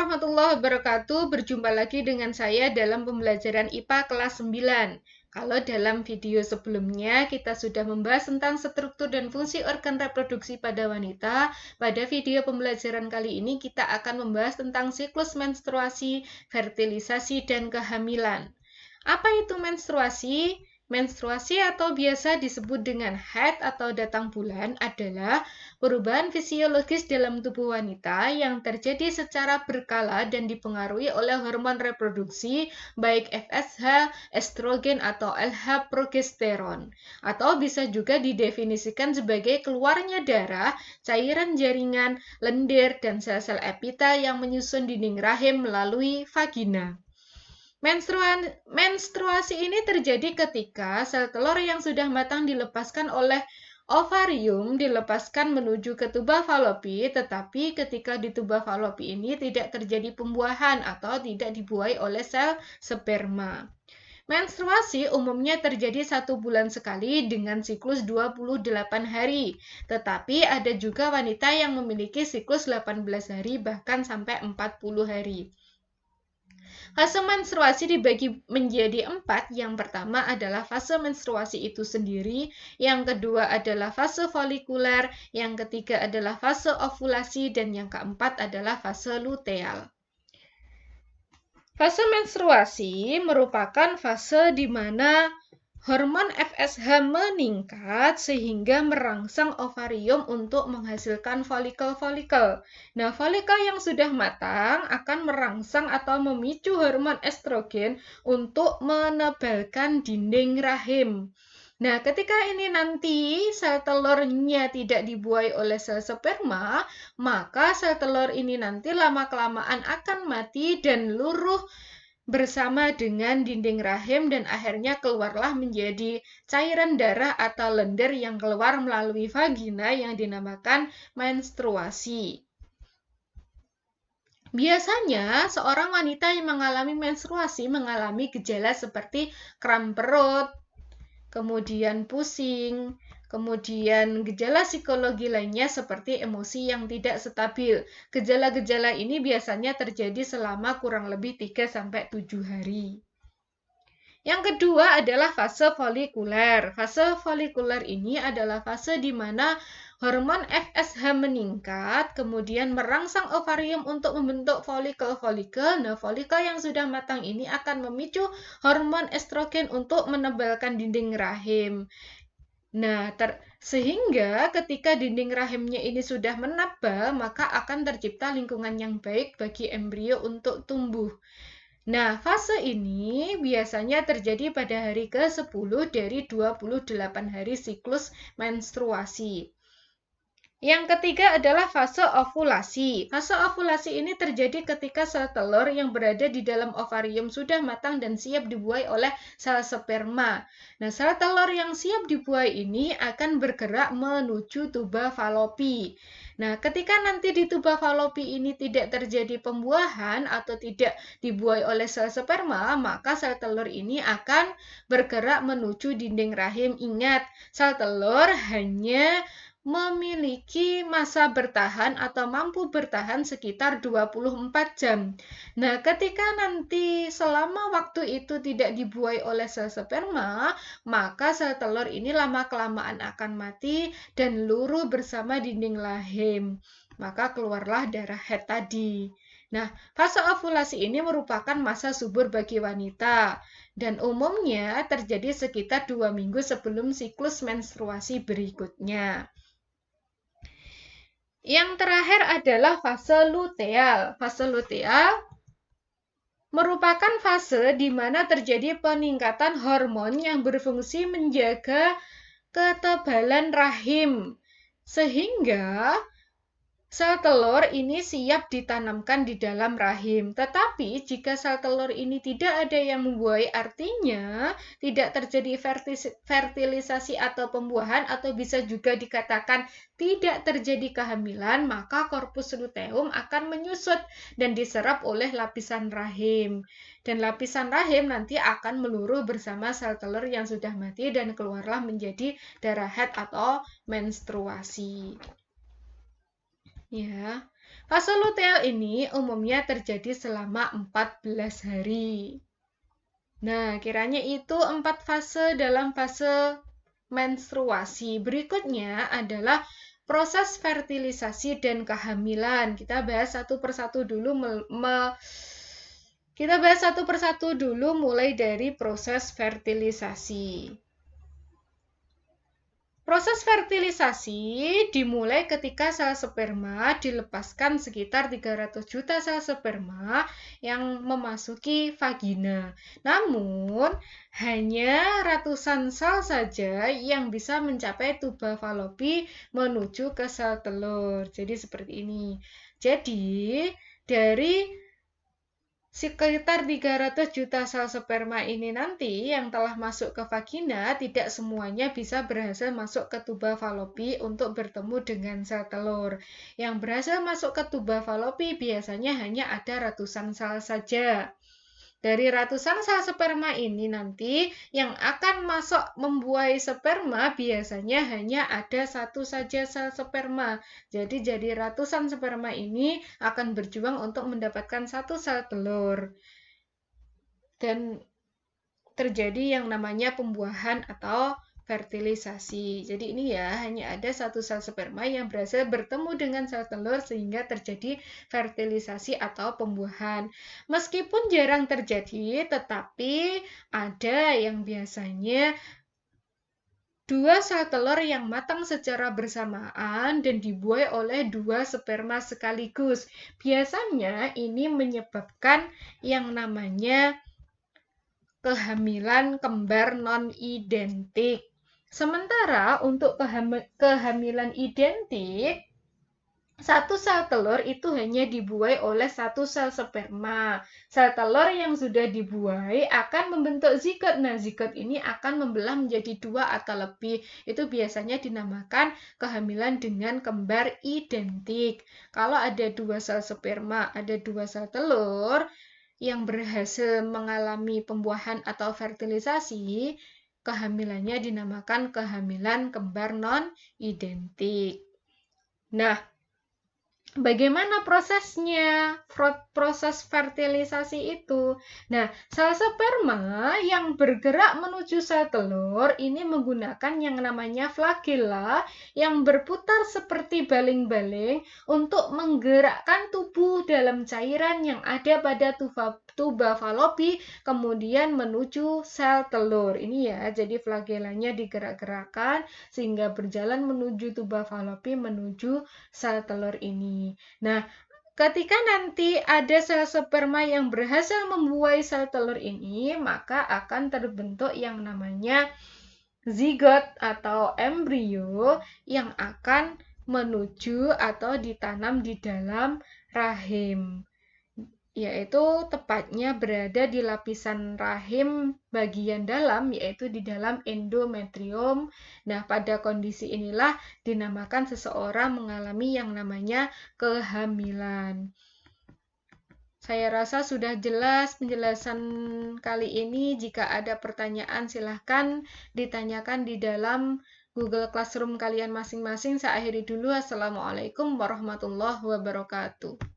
warahmatullahi wabarakatuh. Berjumpa lagi dengan saya dalam pembelajaran IPA kelas 9. Kalau dalam video sebelumnya kita sudah membahas tentang struktur dan fungsi organ reproduksi pada wanita, pada video pembelajaran kali ini kita akan membahas tentang siklus menstruasi, fertilisasi, dan kehamilan. Apa itu menstruasi? Menstruasi atau biasa disebut dengan haid atau datang bulan adalah perubahan fisiologis dalam tubuh wanita yang terjadi secara berkala dan dipengaruhi oleh hormon reproduksi baik FSH, estrogen atau LH progesteron. Atau bisa juga didefinisikan sebagai keluarnya darah, cairan jaringan, lendir, dan sel-sel epita yang menyusun dinding rahim melalui vagina. Menstruasi ini terjadi ketika sel telur yang sudah matang dilepaskan oleh ovarium dilepaskan menuju ke tuba falopi, tetapi ketika di tuba falopi ini tidak terjadi pembuahan atau tidak dibuahi oleh sel sperma. Menstruasi umumnya terjadi 1 bulan sekali dengan siklus 28 hari, tetapi ada juga wanita yang memiliki siklus 18 hari bahkan sampai 40 hari. Fase menstruasi dibagi menjadi 4. Yang pertama adalah fase menstruasi itu sendiri, yang kedua adalah fase folikuler, yang ketiga adalah fase ovulasi, dan yang keempat adalah fase luteal. Fase menstruasi merupakan fase di mana hormon FSH meningkat sehingga merangsang ovarium untuk menghasilkan folikel-folikel. Nah, folikel yang sudah matang akan merangsang atau memicu hormon estrogen untuk menebalkan dinding rahim. Nah, ketika ini nanti sel telurnya tidak dibuahi oleh sel sperma, maka sel telur ini nanti lama-kelamaan akan mati dan luruh bersama dengan dinding rahim dan akhirnya keluarlah menjadi cairan darah atau lendir yang keluar melalui vagina yang dinamakan menstruasi. Biasanya seorang wanita yang mengalami menstruasi mengalami gejala seperti kram perut, kemudian pusing, kemudian gejala psikologi lainnya seperti emosi yang tidak stabil. Gejala-gejala ini biasanya terjadi selama kurang lebih 3-7 hari. Yang kedua adalah fase folikuler. Fase folikuler ini adalah fase di mana hormon FSH meningkat, kemudian merangsang ovarium untuk membentuk folikel-folikel. Nah, folikel yang sudah matang ini akan memicu hormon estrogen untuk menebalkan dinding rahim. Nah, sehingga ketika dinding rahimnya ini sudah menebal, maka akan tercipta lingkungan yang baik bagi embrio untuk tumbuh. Nah, fase ini biasanya terjadi pada hari ke-10 dari 28 hari siklus menstruasi. Yang ketiga adalah fase ovulasi. Fase ovulasi ini terjadi ketika sel telur yang berada di dalam ovarium sudah matang dan siap dibuahi oleh sel sperma. Nah, sel telur yang siap dibuahi ini akan bergerak menuju tuba falopi. Nah, ketika nanti di tuba falopi ini tidak terjadi pembuahan atau tidak dibuahi oleh sel sperma, maka sel telur ini akan bergerak menuju dinding rahim. Ingat, sel telur hanya memiliki masa bertahan atau mampu bertahan sekitar 24 jam. Nah, ketika nanti selama waktu itu tidak dibuahi oleh sel sperma, maka sel telur ini lama-kelamaan akan mati dan luruh bersama dinding rahim. Maka keluarlah darah haid tadi. Nah, fase ovulasi ini merupakan masa subur bagi wanita dan umumnya terjadi sekitar 2 minggu sebelum siklus menstruasi berikutnya. Yang terakhir adalah fase luteal. Fase luteal merupakan fase di mana terjadi peningkatan hormon yang berfungsi menjaga ketebalan rahim, sehingga sel telur ini siap ditanamkan di dalam rahim. Tetapi jika sel telur ini tidak ada yang membuahi, artinya tidak terjadi fertilisasi atau pembuahan, atau bisa juga dikatakan tidak terjadi kehamilan, maka korpus luteum akan menyusut dan diserap oleh lapisan rahim. Dan lapisan rahim nanti akan meluruh bersama sel telur yang sudah mati dan keluarlah menjadi darah haid atau menstruasi. Ya, Fase luteal ini umumnya terjadi selama 14 hari. Nah, kiranya itu 4 fase dalam fase menstruasi. Berikutnya adalah proses fertilisasi dan kehamilan. Kita bahas satu persatu dulu mulai dari proses fertilisasi. Proses fertilisasi dimulai ketika sel sperma dilepaskan sekitar 300 juta sel sperma yang memasuki vagina. Namun, hanya ratusan sel saja yang bisa mencapai tuba falopi menuju ke sel telur. Jadi seperti ini. Jadi, dari sekitar 300 juta sel sperma ini nanti yang telah masuk ke vagina, tidak semuanya bisa berhasil masuk ke tuba falopi untuk bertemu dengan sel telur. Yang berhasil masuk ke tuba falopi biasanya hanya ada ratusan sel saja. Dari ratusan sel sperma ini nanti yang akan masuk membuahi sperma biasanya hanya ada satu saja sel sperma. Jadi ratusan sperma ini akan berjuang untuk mendapatkan satu sel telur. Dan terjadi yang namanya pembuahan atau fertilisasi. Jadi ini ya, hanya ada satu sel sperma yang berhasil bertemu dengan sel telur sehingga terjadi fertilisasi atau pembuahan. Meskipun jarang terjadi, tetapi ada yang biasanya dua sel telur yang matang secara bersamaan dan dibuai oleh dua sperma sekaligus. Biasanya ini menyebabkan yang namanya kehamilan kembar non-identik. Sementara untuk kehamilan identik, satu sel telur itu hanya dibuai oleh satu sel sperma. Sel telur yang sudah dibuai akan membentuk zigot. Nah, zigot ini akan membelah menjadi dua atau lebih. Itu biasanya dinamakan kehamilan dengan kembar identik. Kalau ada dua sel sperma, ada dua sel telur yang berhasil mengalami pembuahan atau fertilisasi, kehamilannya dinamakan kehamilan kembar non-identik. Nah, bagaimana prosesnya? Proses fertilisasi itu. Nah, sel sperma yang bergerak menuju sel telur ini menggunakan yang namanya flagella yang berputar seperti baling-baling untuk menggerakkan tubuh dalam cairan yang ada pada tuba falopi kemudian menuju sel telur. Ini ya, jadi flagellanya digerak-gerakkan sehingga berjalan menuju tuba falopi menuju sel telur ini. Nah, ketika nanti ada sel sperma yang berhasil membuai sel telur ini, maka akan terbentuk yang namanya zigot atau embrio yang akan menuju atau ditanam di dalam rahim, yaitu tepatnya berada di lapisan rahim bagian dalam, yaitu di dalam endometrium. Nah, pada kondisi inilah dinamakan seseorang mengalami yang namanya kehamilan. Saya rasa sudah jelas penjelasan kali ini. Jika ada pertanyaan, silahkan ditanyakan di dalam Google Classroom kalian masing-masing. Saya akhiri dulu. Assalamualaikum warahmatullahi wabarakatuh.